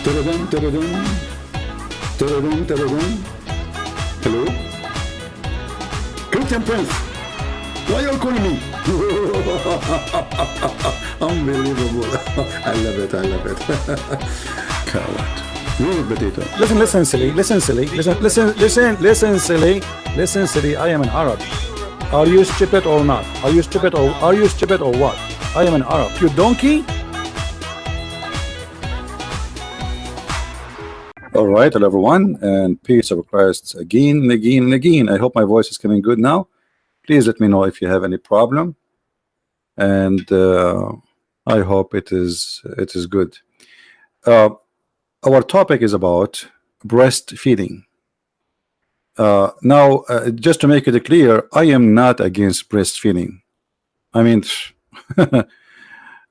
Tadadam, tadadam. Tadadam, tadadam. Hello? Christian Prince, why are you calling me? Unbelievable. I love it, I love it. Coward. Real potato. Listen, silly. Listen, silly. Listen, silly. I am an Arab. Are you stupid or not? Are you stupid or what? I am an Arab. You donkey? All right, hello everyone, and peace of Christ again and again and again. I hope my voice is coming good now. Please let me know if you have any problem, and I hope it is good. Our topic is about breastfeeding. Now, just to make it clear, I am not against breastfeeding. I mean,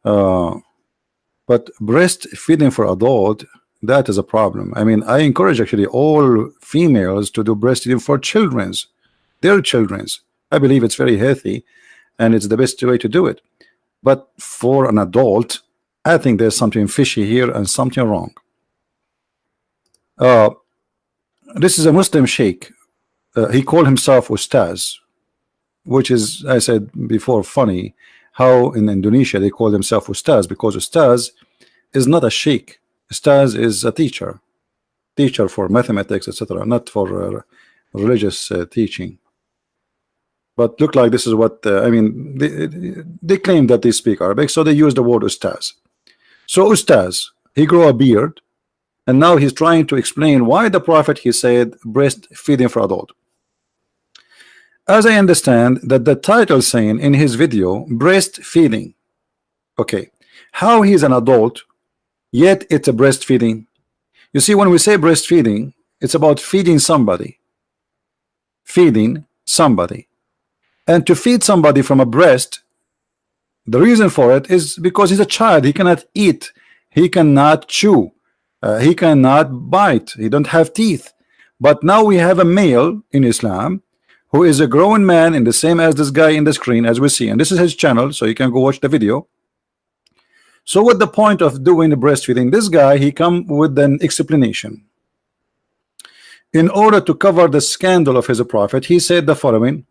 but breastfeeding for adult, that is a problem. I mean, I encourage actually all females to do breastfeeding for their children's. I believe it's very healthy and it's the best way to do it. But for an adult, I think there's something fishy here and something wrong. This is a Muslim sheikh. He called himself Ustad, which is, I said before, funny how in Indonesia they call themselves Ustad, because Ustad is not a sheikh. Ustad is a teacher for mathematics, etc., not for religious teaching. But look like this is what I mean. They claim that they speak Arabic, so they use the word Ustad. So Ustad, he grew a beard, and now he's trying to explain why the Prophet, he said breastfeeding for adult. As I understand that the title saying in his video breastfeeding, okay, how he's an adult yet it's a breastfeeding. You see, when we say breastfeeding, it's about feeding somebody, and to feed somebody from a breast, the reason for it is because he's a child. He cannot eat, he cannot chew, he cannot bite, he don't have teeth. But now we have a male in Islam who is a grown man, in the same as this guy in the screen, as we see, and this is his channel, so you can go watch the video. So what the point of doing the breastfeeding? This guy, he come with an explanation. In order to cover the scandal of his prophet, he said the following,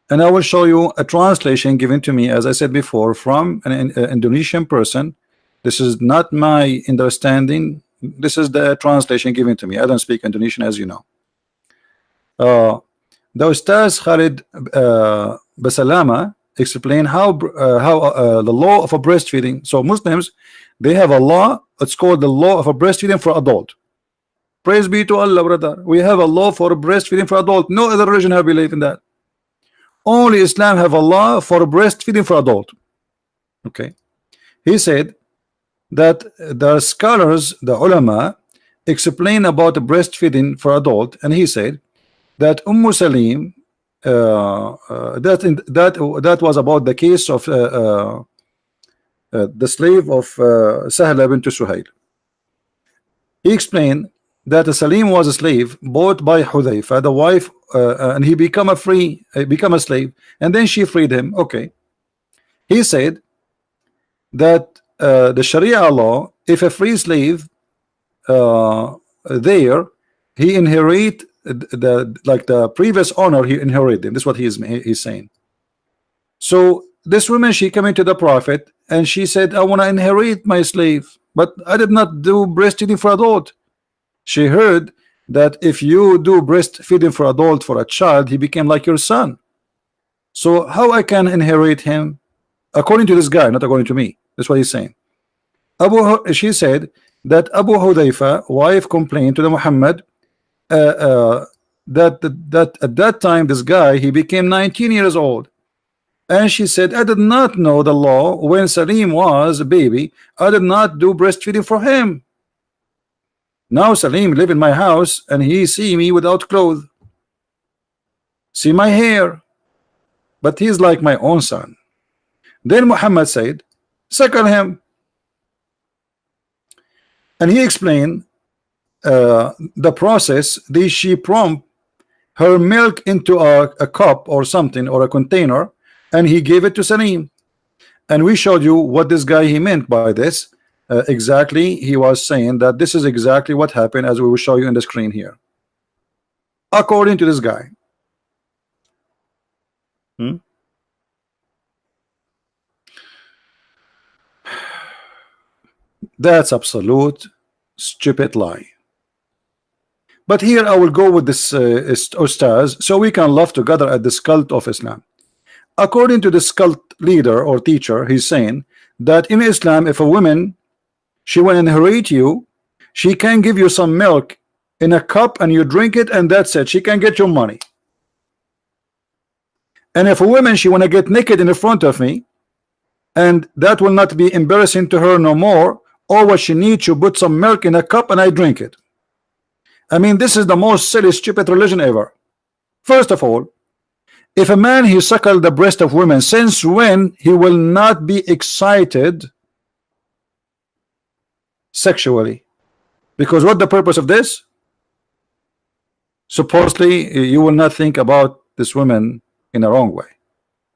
and I will show you a translation given to me, as I said before, from an Indonesian person. This is not my understanding. This is the translation given to me. I don't speak Indonesian, as you know. The Ustad Khalid Basalama explain how the law of a breastfeeding. So Muslims, they have a law. It's called the law of a breastfeeding for adult. Praise be to Allah, brother. We have a law for breastfeeding for adult. No other religion have believed in that. Only Islam have a law for breastfeeding for adult. Okay. He said that the scholars, the ulama, explain about the breastfeeding for adult, and he said that Salim, that was about the case of the slave of Sahla bint Suhail. He explained that Salim was a slave bought by Hudayfa, the wife, and he become a slave, and then she freed him. Okay. He said that the Sharia law, if a free slave there, he inherit the previous owner, he inherited him. This is what he's saying. So this woman, she came into the Prophet and she said, I want to inherit my slave, but I did not do breastfeeding for adult. She heard that if you do breastfeeding for adult for a child, he became like your son. So how I can inherit him? According to this guy, not according to me. That's what he's saying. She said that Abu Hudayfa wife complained to the Muhammad that at that time this guy, he became 19 years old, and she said, I did not know the law when Salim was a baby. I did not do breastfeeding for him. Now Salim live in my house and he see me without clothes, see my hair, but he's like my own son. Then Muhammad said, suckle him, and he explained the process. She pumped her milk into a cup or something, or a container, and he gave it to Salim. And we showed you what this guy he meant by this. exactly, he was saying that this is exactly what happened, as we will show you in the screen here. According to this guy. That's absolute stupid lie. But here I will go with this Ustaz, so we can laugh together at this cult of Islam. According to this cult leader or teacher, he's saying that in Islam, if a woman, she will inherit you, she can give you some milk in a cup and you drink it, and that's it. She can get your money. And if a woman, she want to get naked in the front of me, and that will not be embarrassing to her no more, or what she needs, to put some milk in a cup and I drink it. I mean, this is the most silly, stupid religion ever. First of all, if a man he suckle the breast of women, since when he will not be excited sexually? Because what the purpose of this? Supposedly you will not think about this woman in a wrong way.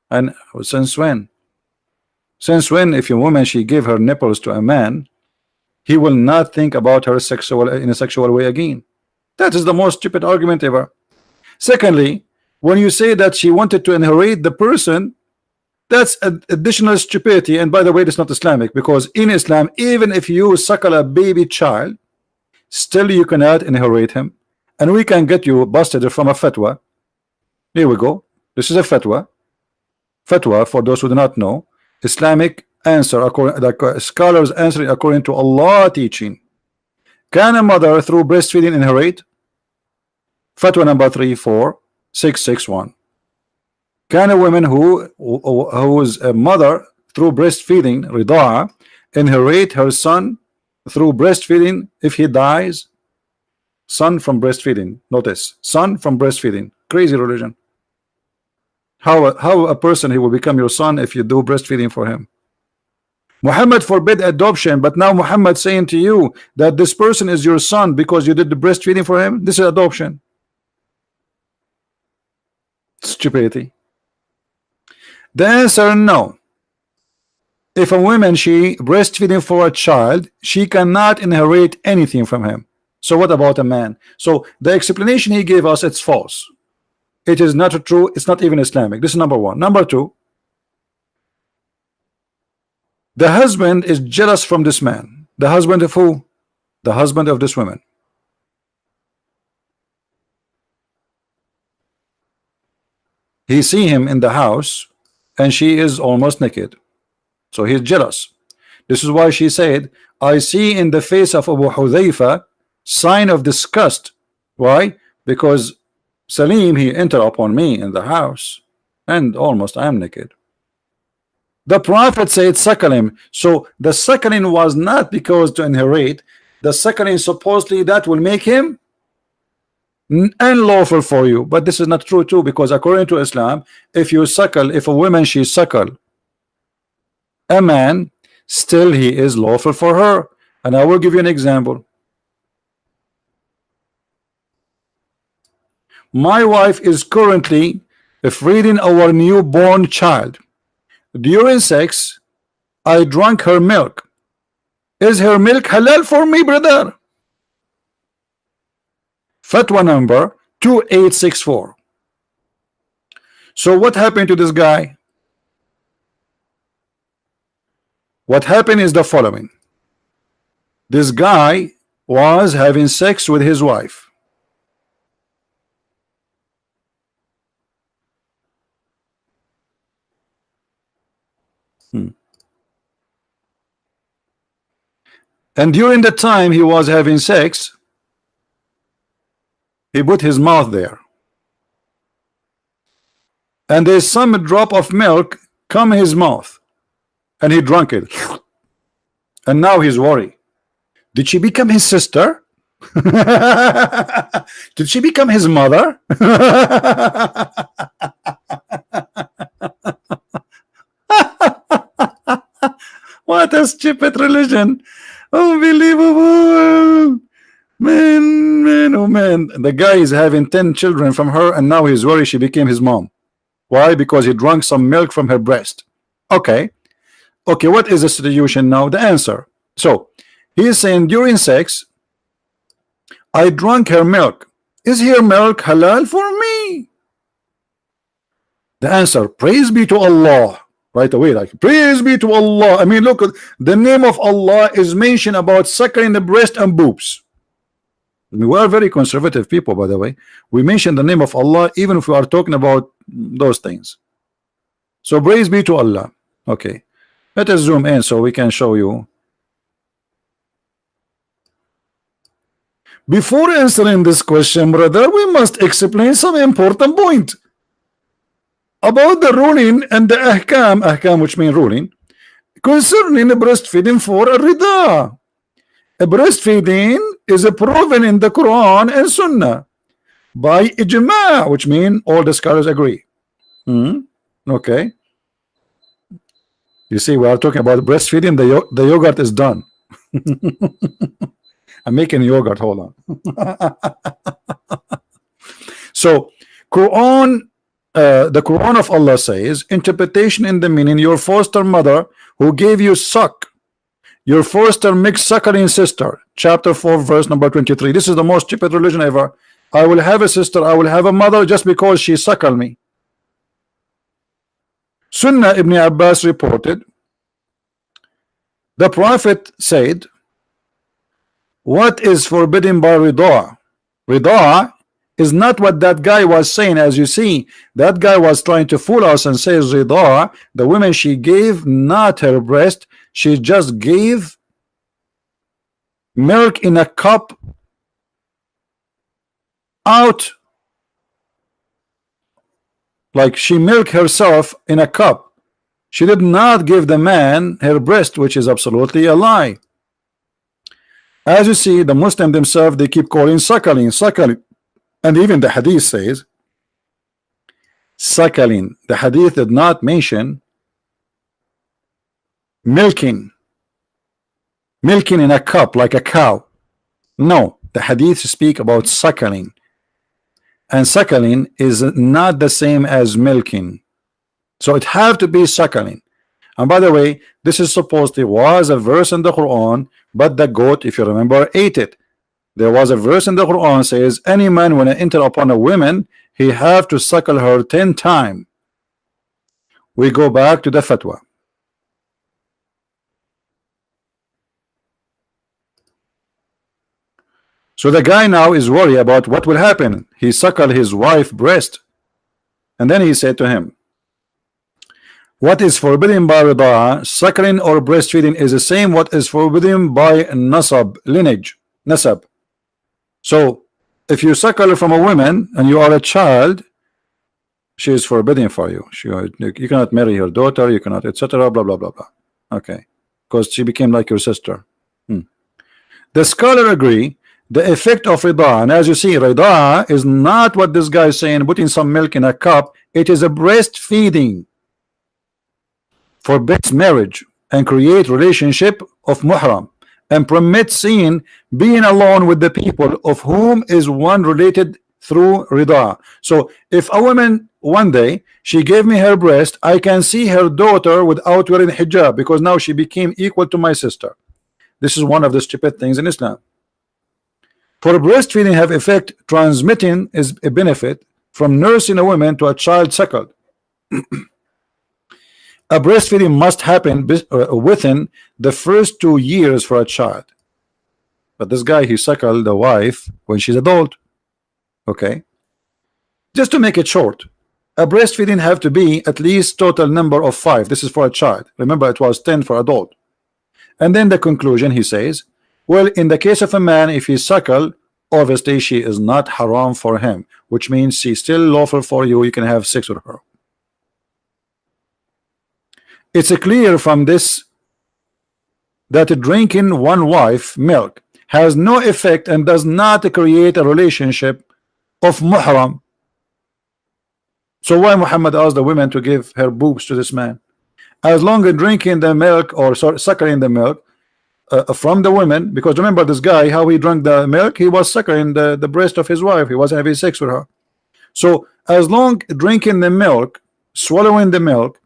And since when? Since when, if a woman she give her nipples to a man, he will not think about her sexual in a sexual way again? That is the most stupid argument ever. Secondly, when you say that she wanted to inherit the person, that's additional stupidity. And by the way, it's not Islamic, because in Islam, even if you suckle a baby child, still you cannot inherit him. And we can get you busted from a fatwa. Here we go. This is a fatwa. Fatwa, for those who do not know, Islamic answer, according like scholars answering according to Allah teaching. Can a mother through breastfeeding inherit? Fatwa number 34661. Can a woman who is a mother through breastfeeding, rida'a, inherit her son through breastfeeding if he dies? Son from breastfeeding. Notice, son from breastfeeding. Crazy religion. How a person he will become your son if you do breastfeeding for him? Muhammad forbid adoption, but now Muhammad saying to you that this person is your son because you did the breastfeeding for him. This is adoption. Stupidity. The answer, no. If a woman she breastfeeding for a child, she cannot inherit anything from him. So what about a man? So the explanation he gave us, it's false. It is not true. It's not even Islamic. This is number one. Number two, the husband is jealous from this man. The husband of who? The husband of this woman. He see him in the house and she is almost naked, so he's jealous. This is why she said, I see in the face of Abu Hudhayfa sign of disgust. Why? Because Salim, he entered upon me in the house and almost I am naked. The Prophet said suckle him. So the suckling was not because to inherit. The suckling supposedly that will make him unlawful for you. But this is not true too, because according to Islam, if you suckle, if a woman she suckle a man, still he is lawful for her. And I will give you an example. My wife is currently feeding our newborn child. During sex, I drank her milk. Is her milk halal for me, brother? Fatwa number 2864. So what happened to this guy? What happened is the following. This guy was having sex with his wife. And during the time he was having sex, he put his mouth there. And there's some drop of milk come his mouth. And he drank it. And now he's worried. Did she become his sister? Did she become his mother? What a stupid religion. Unbelievable. Man, oh man. The guy is having 10 children from her, and now he's worried she became his mom. Why? Because he drank some milk from her breast. Okay. Okay, what is the solution now? The answer. So he is saying during sex, I drank her milk. Is her milk halal for me? The answer, praise be to Allah. Right away, like, praise be to Allah. I mean, look, the name of Allah is mentioned about suckling the breast and boobs. I mean, we are very conservative people, by the way. We mention the name of Allah even if we are talking about those things. So praise be to Allah. Okay, let us zoom in so we can show you. Before answering this question, brother, we must explain some important point about the ruling and the ahkam, which mean ruling, concerning breastfeeding for a rida. Breastfeeding is proven in the Quran and Sunnah by ijma, which mean all the scholars agree. Okay. You see, we are talking about breastfeeding. The yogurt is done. I'm making yogurt. Hold on. So, Quran, the Quran of Allah says, interpretation in the meaning, your foster mother who gave you suck, your foster mixed suckling sister, chapter 4, verse number 23. This is the most stupid religion ever. I will have a sister, I will have a mother just because she suckled me. Sunnah Ibn Abbas reported, the Prophet said, what is forbidden by rida? Rida is not what that guy was saying. As you see, that guy was trying to fool us and says rida, the woman she gave not her breast, she just gave milk in a cup out, like she milked herself in a cup. She did not give the man her breast, which is absolutely a lie. As you see, the Muslim themselves, they keep calling suckling, suckling. And even the hadith says suckling. The hadith did not mention milking in a cup like a cow. No, the hadith speak about suckling, and suckling is not the same as milking, so it have to be suckling. And by the way, this is supposed, there was a verse in the Quran, but the goat, if you remember, ate it. There was a verse in the Quran says, any man when I enter upon a woman, he have to suckle her 10 times. We go back to the fatwa. So the guy now is worried about what will happen. He suckled his wife's breast, and then he said to him, what is forbidden by rida, suckling or breastfeeding, is the same what is forbidden by nasab, lineage, nasab. So if you suckle from a woman and you are a child, she is forbidden for you. You cannot marry her daughter, you cannot, etc. Blah blah blah blah. Okay, because she became like your sister. The scholar agree the effect of rida, and as you see, rida is not what this guy is saying, putting some milk in a cup. It is a breastfeeding, forbids marriage and create relationship of muhram, and permits seeing being alone with the people of whom is one related through rida. So if a woman one day she gave me her breast, I can see her daughter without wearing hijab, because now she became equal to my sister. This is one of the stupid things in Islam. For breastfeeding have effect, transmitting is a benefit from nursing a woman to a child suckled. A breastfeeding must happen within the first 2 years for a child. But this guy, he suckled the wife when she's adult. Okay. Just to make it short, a breastfeeding have to be at least total number of 5. This is for a child. Remember, it was 10 for adult. And then the conclusion, he says, well, in the case of a man, if he suckle, obviously she is not haram for him, which means she's still lawful for you. You can have sex with her. It's clear from this that drinking one wife milk has no effect and does not create a relationship of muhram. So why Muhammad asked the women to give her boobs to this man? As long as drinking the milk, or sorry, suckling the milk from the women, because remember this guy, how he drank the milk, he was suckling the breast of his wife, he wasn't having sex with her. So as long drinking the milk, swallowing the milk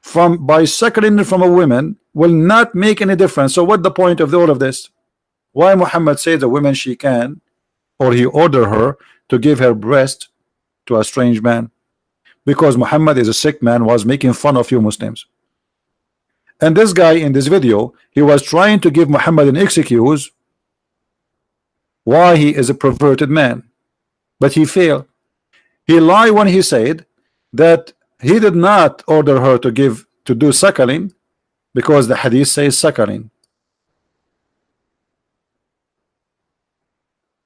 from by suckling from a woman will not make any difference. So what the point of all of this? Why Muhammad says the woman she can, or he ordered her to give her breast to a strange man? Because Muhammad is a sick man, was making fun of you Muslims. And this guy in this video, he was trying to give Muhammad an excuse why he is a perverted man, but he failed. He lied when he said that he did not order her to do suckling, because the hadith says suckling.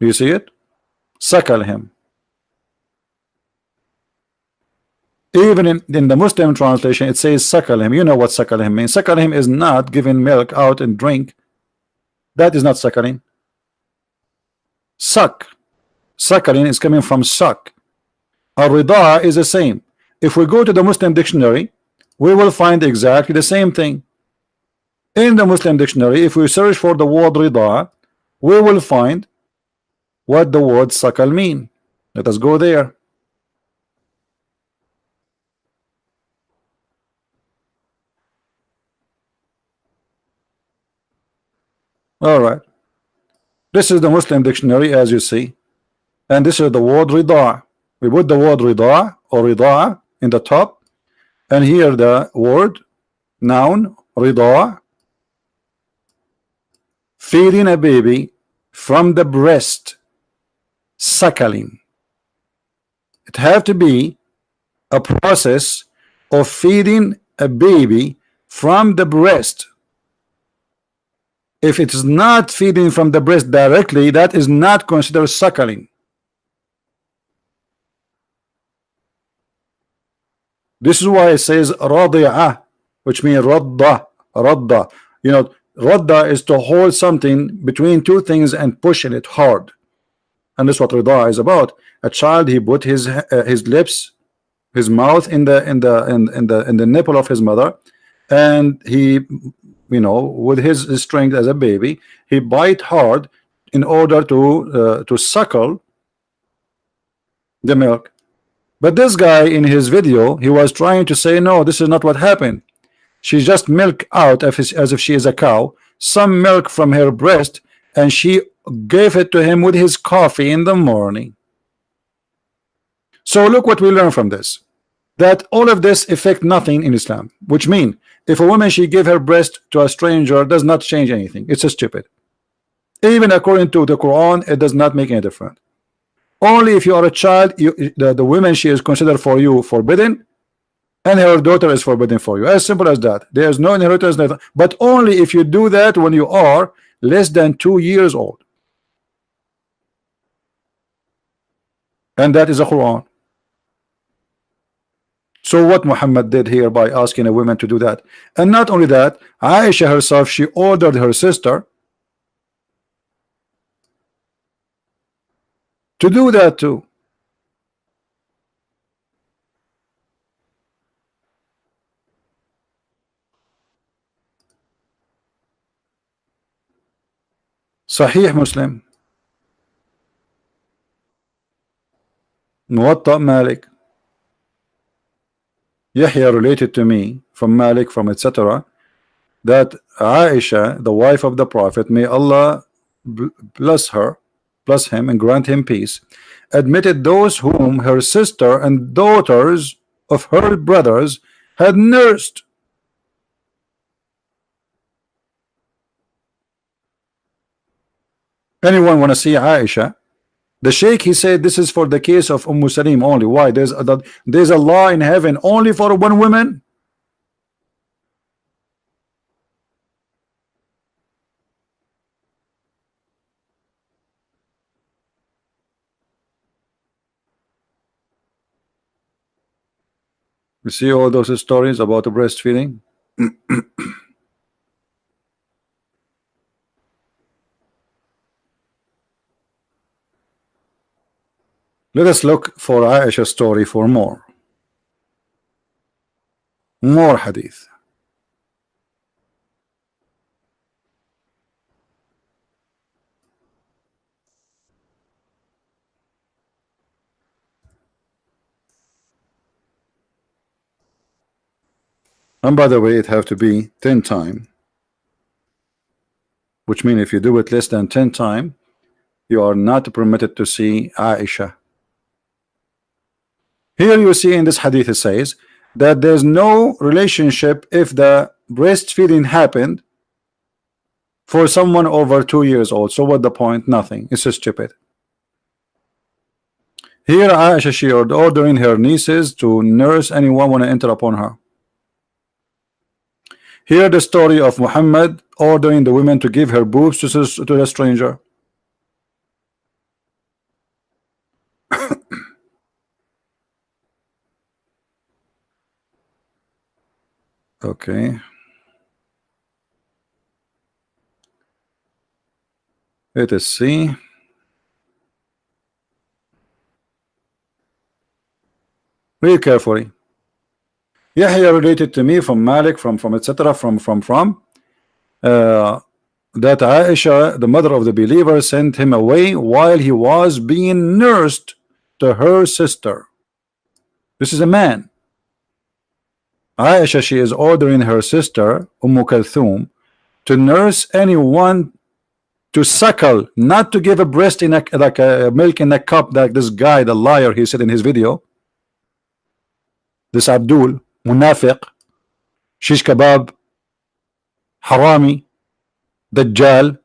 Do you see it? Suckle him. Even in the Muslim translation it says suckle him. You know what suckle him means. Suckle him is not giving milk out and drink. That is not suckling. Suck. Suckling is coming from suck. Ar-rida is the same. If we go to the Muslim dictionary, we will find exactly the same thing. In the Muslim dictionary, if we search for the word rida, we will find what the word suckle mean. Let us go there. All right. This is the Muslim dictionary, as you see, and this is the word rida. We put the word rida or rida in the top, and here the word noun rida, feeding a baby from the breast, suckling. It have to be a process of feeding a baby from the breast. If it is not feeding from the breast directly, that is not considered suckling. This is why it says radi'ah, which means radda, radda. You know, radda is to hold something between two things and pushing it hard, and that's what rida is about. A child, he put his lips, his mouth in the nipple of his mother, and he, you know, with his strength as a baby, he bite hard in order to suckle the milk. But this guy in his video, he was trying to say, no, this is not what happened. She just milk out as if she is a cow, some milk from her breast, and she gave it to him with his coffee in the morning. So look what we learn from this, that all of this affect nothing in Islam, which mean if a woman she give her breast to a stranger does not change anything. It's a stupid. Even according to the Quran, it does not make any difference. Only if you are a child, the woman she is considered for you forbidden, and her daughter is forbidden for you. As simple as that. There is no inheritance, but only if you do that when you are less than 2 years old. And that is a Quran. So what Muhammad did here by asking a woman to do that, and not only that, Aisha herself, she ordered her sister to do that too. Sahih Muslim, Muwatta Malik, Yahya related to me from Malik, from etc., that Aisha, the wife of the Prophet, may Allah bless her, bless him and grant him peace, admitted those whom her sister and daughters of her brothers had nursed. Anyone want to see Aisha? The sheikh, he said this is for the case of Salim only. Why? There's a law in heaven only for one woman. You see all those stories about the breastfeeding. Let us look for Aisha's story for more hadith. And by the way, it have to be 10 times, which means if you do it less than 10 times, you are not permitted to see Aisha. Here you see in this hadith it says that there's no relationship if the breastfeeding happened for someone over 2 years old. So what the point? Nothing. It's so stupid. Here Aisha, she ordering her nieces to nurse anyone want to enter upon her. Here the story of Muhammad ordering the women to give her boobs to a stranger. Okay. Let us see. Read carefully. Yahya related to me from Malik, from etc. That Aisha, the mother of the believer, sent him away while he was being nursed to her sister. This is a man. Aisha, she is ordering her sister Kulthum to nurse anyone to suckle, not to give a breast in like a milk in a cup like this guy, the liar, he said in his video. This Abdul, Munafiq, Shish Kebab, Harami, Dajjal.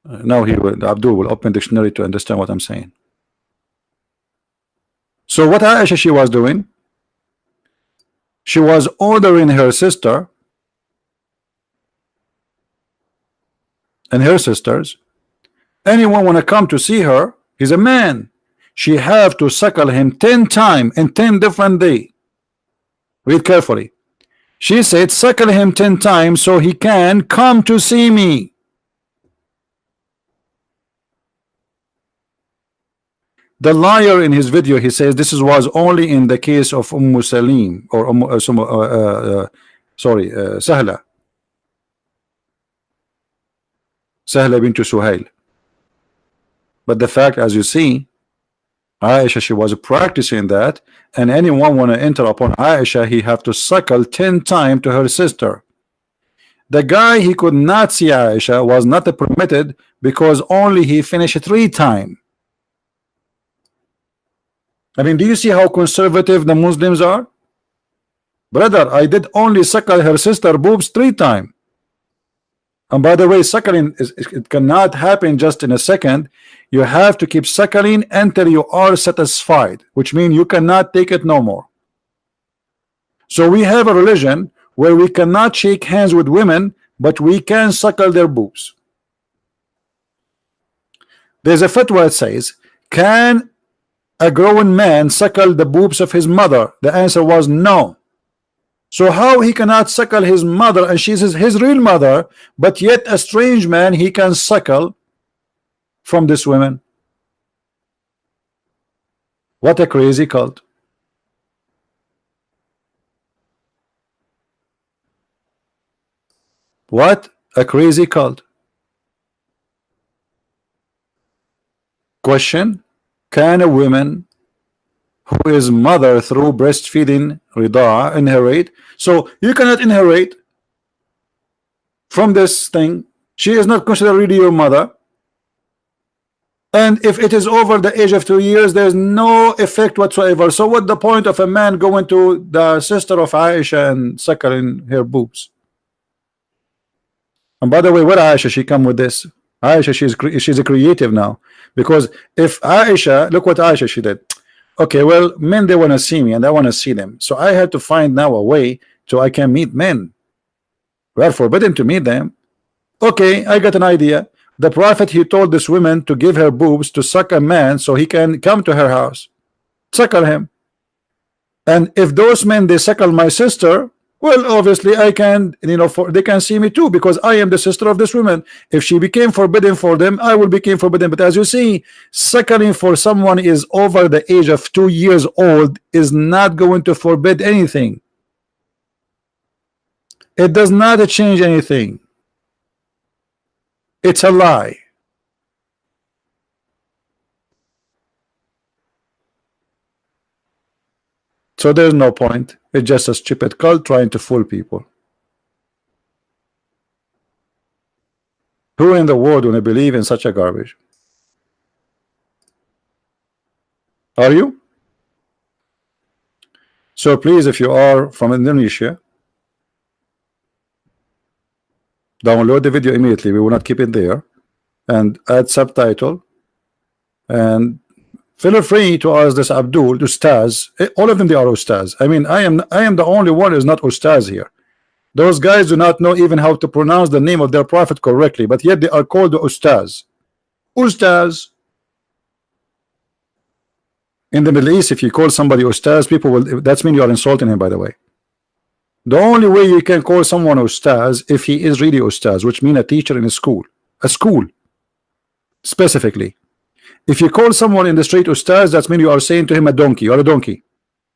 Now Abdul will open dictionary to understand what I'm saying. So what Aisha she was doing? She was ordering her sister and her sisters, anyone want to come to see her, he's a man, she have to suckle him 10 times in 10 different days. Read carefully. She said suckle him 10 times so he can come to see me. The liar in his video, he says this was only in the case of Salim or Sahla bint Suhail. But the fact, as you see, Aisha, she was practicing that, and anyone want to enter upon Aisha, he have to suckle 10 times to her sister. The guy, he could not see Aisha, was not permitted because only he finished 3 times. I mean, do you see how conservative the Muslims are? Brother, I did only suckle her sister boobs 3 times. And by the way, suckling it cannot happen just in a second. You have to keep suckling until you are satisfied, which means you cannot take it no more. So we have a religion where we cannot shake hands with women, but we can suckle their boobs. There's a fatwa that says, can a grown man suckle the boobs of his mother? The answer was no. So how he cannot suckle his mother, and she's his real mother, but yet a strange man he can suckle from this woman? What a crazy cult. What a crazy cult. Question: can a woman who is mother through breastfeeding rida'a inherit? So you cannot inherit from this thing. She is not considered really your mother, and if it is over the age of 2 years, there's no effect whatsoever. So what the point of a man going to the sister of Aisha and suckling her boobs? And by the way, what Aisha she come with this? Aisha, she's a creative now, because if Aisha, look what Aisha she did. Okay, well, men, they want to see me and I want to see them, so I had to find now a way so I can meet men. We are forbidden to meet them. Okay, I got an idea. The Prophet, he told this woman to give her boobs to suck a man so he can come to her house, suckle him. And if those men they suckle my sister, well, obviously I can, they can see me too, because I am the sister of this woman. If she became forbidden for them, I will become forbidden. But as you see, suckling for someone is over the age of 2 years old is not going to forbid anything. It does not change anything. It's a lie. So there's no point. It's just a stupid cult trying to fool people. Who in the world will believe in such a garbage? Are you? So please, if you are from Indonesia, download the video immediately. We will not keep it there, and add subtitle, and feel free to ask this Abdul, Ustaz. All of them, they are Ustaz. I mean, I am the only one who is not Ustaz here. Those guys do not know even how to pronounce the name of their prophet correctly, but yet they are called the Ustaz. Ustaz. In the Middle East, if you call somebody Ustaz, people will, that's mean you are insulting him, by the way. The only way you can call someone Ustaz if he is really Ustaz, which means a teacher in a school specifically. If you call someone in the street Ustaz, that means you are saying to him a donkey. You're a donkey.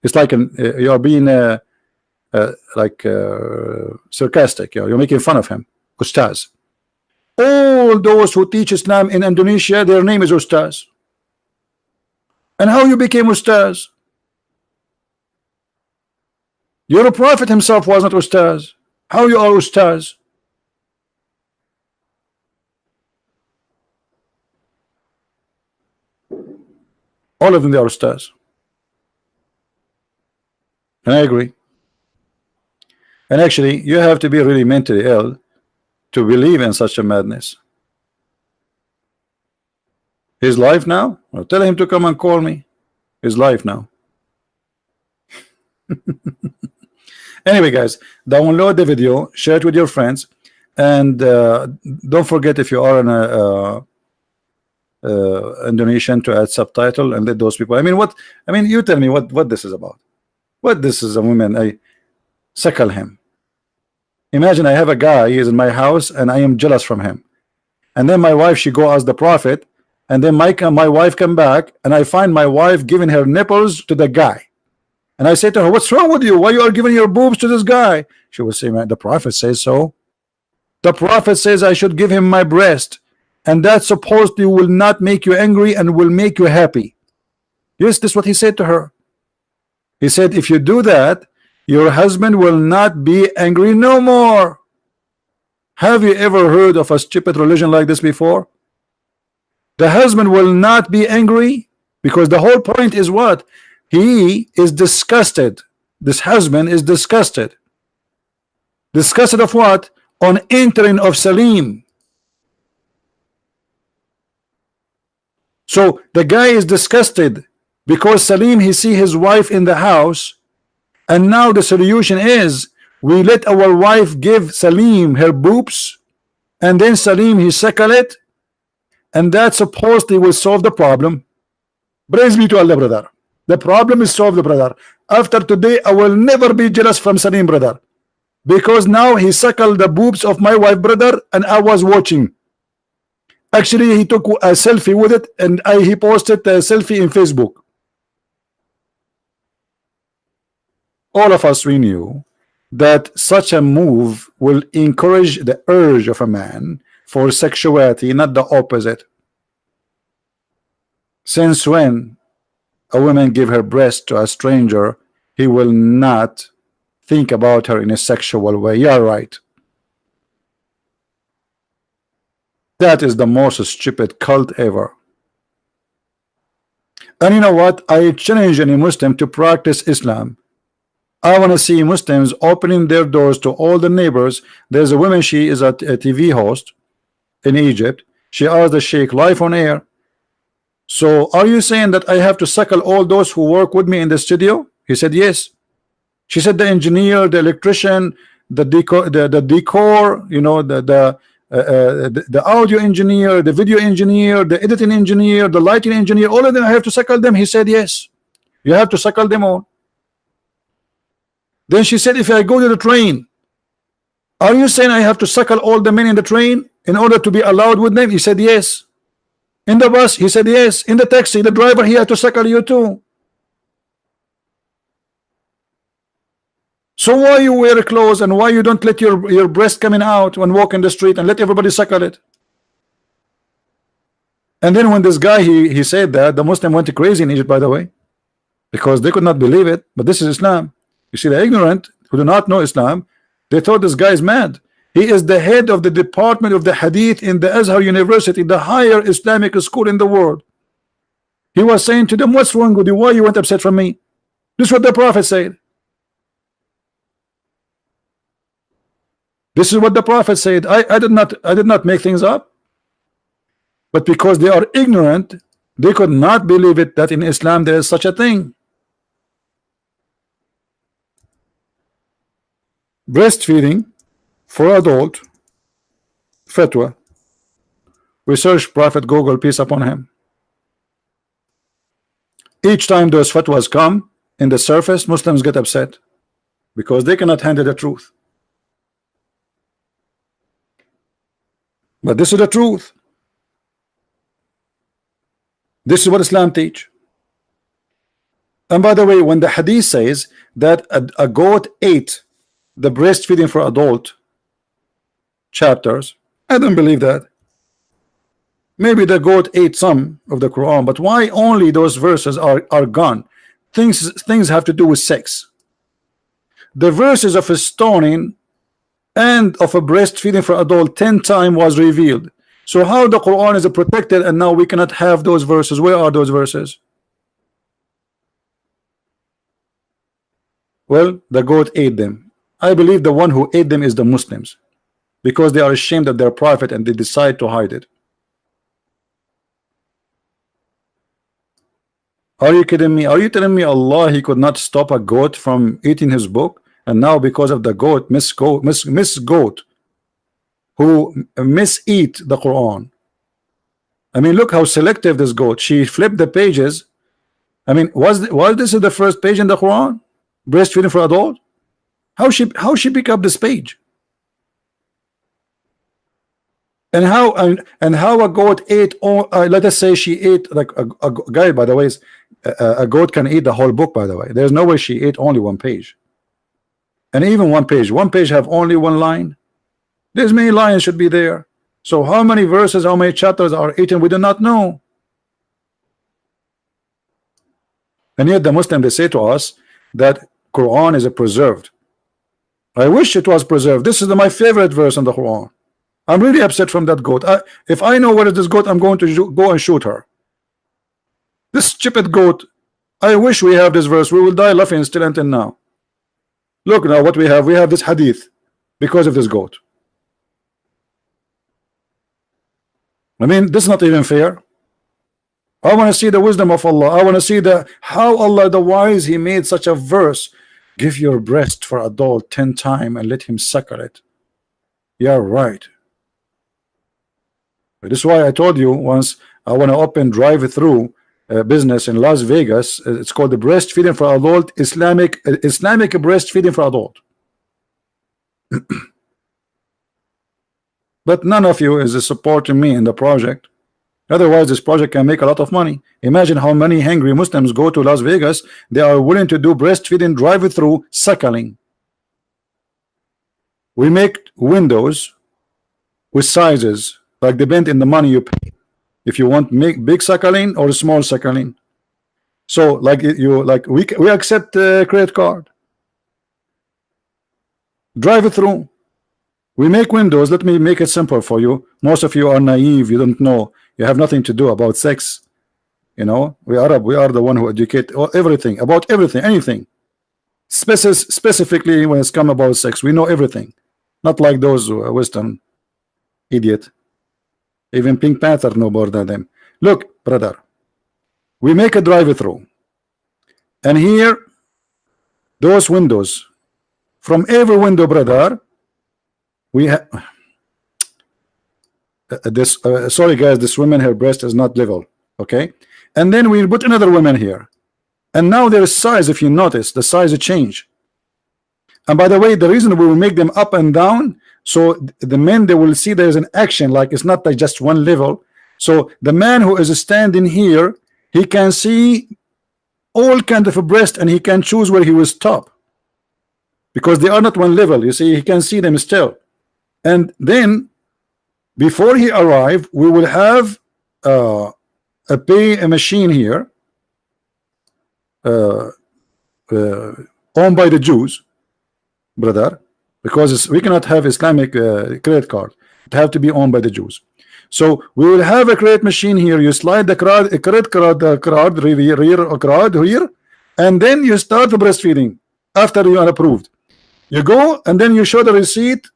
It's like you are being sarcastic. You're making fun of him. Ustaz. All those who teach Islam in Indonesia, their name is Ustaz. And how you became Ustaz? Your prophet himself was not Ustaz. How you are Ustaz? All of them, they are Ustaz. And I agree. And actually, you have to be really mentally ill to believe in such a madness. His life now? Well, tell him to come and call me. His life now. Anyway, guys, download the video, share it with your friends, and don't forget, if you are an Indonesian, to add subtitle and let those people. I mean, you tell me what this is about. What this is a woman? I suckle him. Imagine I have a guy, he is in my house, and I am jealous from him. And then my wife, she go ask the prophet, and then my wife come back, and I find my wife giving her nipples to the guy. And I say to her, what's wrong with you? Why you are giving your boobs to this guy? She will say, man, the prophet says so. The prophet says I should give him my breast, and that supposedly will not make you angry and will make you happy. Yes, this is what he said to her. He said, if you do that, your husband will not be angry no more. Have you ever heard of a stupid religion like this before? The husband will not be angry, because the whole point is what? He is disgusted. This husband is disgusted. Disgusted of what? On entering of Salim. So the guy is disgusted because Salim, he see his wife in the house, and now the solution is we let our wife give Salim her boobs, and then Salim he suckle it, and that supposedly will solve the problem. Praise be to Allah, brother. The problem is solved, brother. After today, I will never be jealous from Salim, brother, because now he suckled the boobs of my wife, brother, and I was watching. Actually, he took a selfie with it, and he posted a selfie in Facebook. All of us, we knew that such a move will encourage the urge of a man for sexuality, not the opposite. Since when a woman give her breast to a stranger, he will not think about her in a sexual way. You're right. That is the most stupid cult ever. And you know what? I challenge any Muslim to practice Islam. I want to see Muslims opening their doors to all the neighbors. There's a woman, she is a TV host in Egypt. She asked the sheikh live on air, so are you saying that I have to suckle all those who work with me in the studio? He said yes. She said the engineer, the electrician, the decor, you know, the audio engineer, the video engineer, the editing engineer, the lighting engineer, all of them, I have to suckle them. He said yes, you have to suckle them all. Then she said, if I go to the train, are you saying I have to suckle all the men in the train in order to be allowed with them? He said yes. In the bus, he said yes. In the taxi, the driver, he had to suckle you too. So why you wear clothes, and why you don't let your breast coming out when walk in the street and let everybody suckle it? And then when this guy he said that, the Muslim went crazy in Egypt, by the way. because they could not believe it. But this is Islam. You see, the ignorant who do not know Islam, they thought this guy is mad. He is the head of the department of the Hadith in the Azhar University, the higher Islamic school in the world. He was saying to them, what's wrong with you? Why you went upset from me? This is what the Prophet said. This is what the Prophet said. I did not make things up. But because they are ignorant, they could not believe it, that in Islam there is such a thing. Breastfeeding for adult fatwa. We search Prophet Google, peace upon him. Each time those fatwas come in the surface, Muslims get upset because they cannot handle the truth. But this is the truth. This is what Islam teach. And by the way, when the hadith says that a goat ate the breastfeeding for adult chapters, I don't believe that. Maybe the goat ate some of the Quran, but why only those verses are gone? Things have to do with sex. The verses of a stoning and of a breastfeeding for adult 10 times was revealed. So how the Quran is protected and now we cannot have those verses? Where are those verses? Well, the goat ate them. I believe the one who ate them is the Muslims, because they are ashamed of their prophet and they decide to hide it. Are you kidding me? Are you telling me Allah, he could not stop a goat from eating his book? And now because of the goat, Miss Goat, who miseat the Quran. I mean, look how selective this goat. She flipped the pages. I mean, was this is the first page in the Quran? Breastfeeding for adult? How she pick up this page? And how a goat ate all, let us say she ate, like a guy, by the way, a goat can eat the whole book, by the way. There's no way she ate only one page. And even one page have only one line. There's many lines should be there. So how many verses, how many chapters are eaten, we do not know. And yet the Muslim, they say to us that Quran is preserved. I wish it was preserved. This is my favorite verse in the Quran. I'm really upset from that goat. If I know where is this goat, I'm going to go and shoot her. This stupid goat. I wish we have this verse. We will die laughing still until now. Look now what we have. We have this hadith because of this goat. I mean, this is not even fair. I want to see the wisdom of Allah. I want to see how Allah the wise, he made such a verse. Give your breast for adult 10 times and let him suckle it. Yeah, right. This is why I told you once, I want to open drive-through business in Las Vegas. It's called the breastfeeding for adult, Islamic breastfeeding for adult. But none of you is supporting me in the project. Otherwise this project can make a lot of money. Imagine how many hungry Muslims go to Las Vegas. They are willing to do breastfeeding, drive-through, suckling. We make windows with sizes like depend in the money you pay. If you want make big suckling or small suckling. So like we accept credit card. Drive-through. We make windows. Let me make it simple for you. Most of you are naive. You don't know. You have nothing to do about sex. You know, we Arab. We are the one who educate everything about everything, anything. Specifically when it's come about sex, we know everything. Not like those Western idiot. Even Pink Panther know more than them. Look, brother, we make a drive-through, and here, those windows. From every window, brother, we have this. Sorry, guys, this woman, her breast is not level. Okay, and then we put another woman here, and now their size. If you notice, the size change. And by the way, the reason we will make them up and down, so the men, they will see there's an action, like it's not like just one level. So the man who is standing here, he can see all kind of a breast, and he can choose where he will stop, because they are not one level. You see, he can see them still. And then before he arrive, we will have a machine here. owned by the Jews, brother, because we cannot have Islamic credit card. It have to be owned by the Jews. So we will have a credit machine here. You slide the credit card here, and then you start the breastfeeding after you are approved. You go and then you show the receipt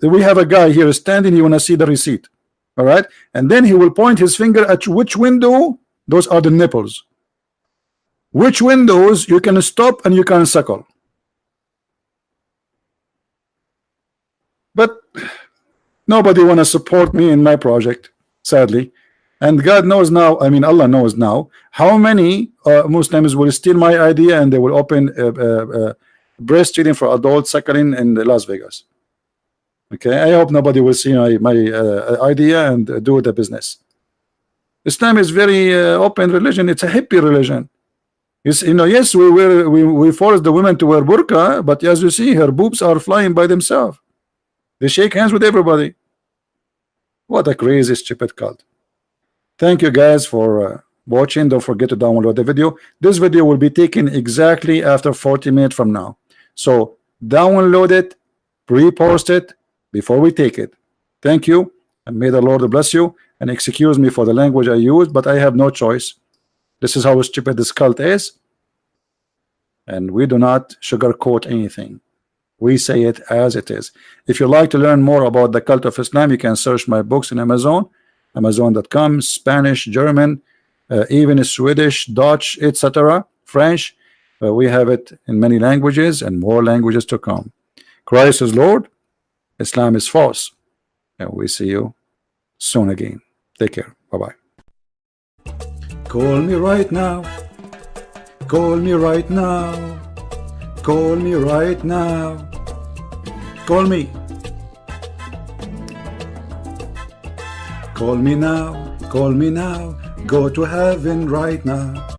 we have a guy here standing. You want to see the receipt, all right? And then he will point his finger at which window. Those are the nipples. Which windows you can stop and you can suckle. But nobody want to support me in my project, sadly. And God knows now, I mean Allah knows now, how many Muslims will steal my idea and they will open breastfeeding for adult suckling in Las Vegas. Okay, I hope nobody will see my idea and do the business. Islam is very open religion. It's a hippie religion. Yes, yes, we force the women to wear burqa, but as you see, her boobs are flying by themselves. They shake hands with everybody. What a crazy, stupid cult. Thank you guys for watching. Don't forget to download the video. This video will be taken exactly after 40 minutes from now. So download it, pre-post it before we take it. Thank you, and may the Lord bless you. And excuse me for the language I use, but I have no choice. This is how stupid this cult is, and we do not sugarcoat anything. We say it as it is. If you like to learn more about the cult of Islam, you can search my books in Amazon, Amazon.com, Spanish, German, even Swedish, Dutch, etc., French. We have it in many languages and more languages to come. Christ is Lord, Islam is false, and we see you soon again. Take care. Bye-bye. Call me right now. Call me right now. Call me right now. Call me. Call me now. Call me now. Go to heaven right now.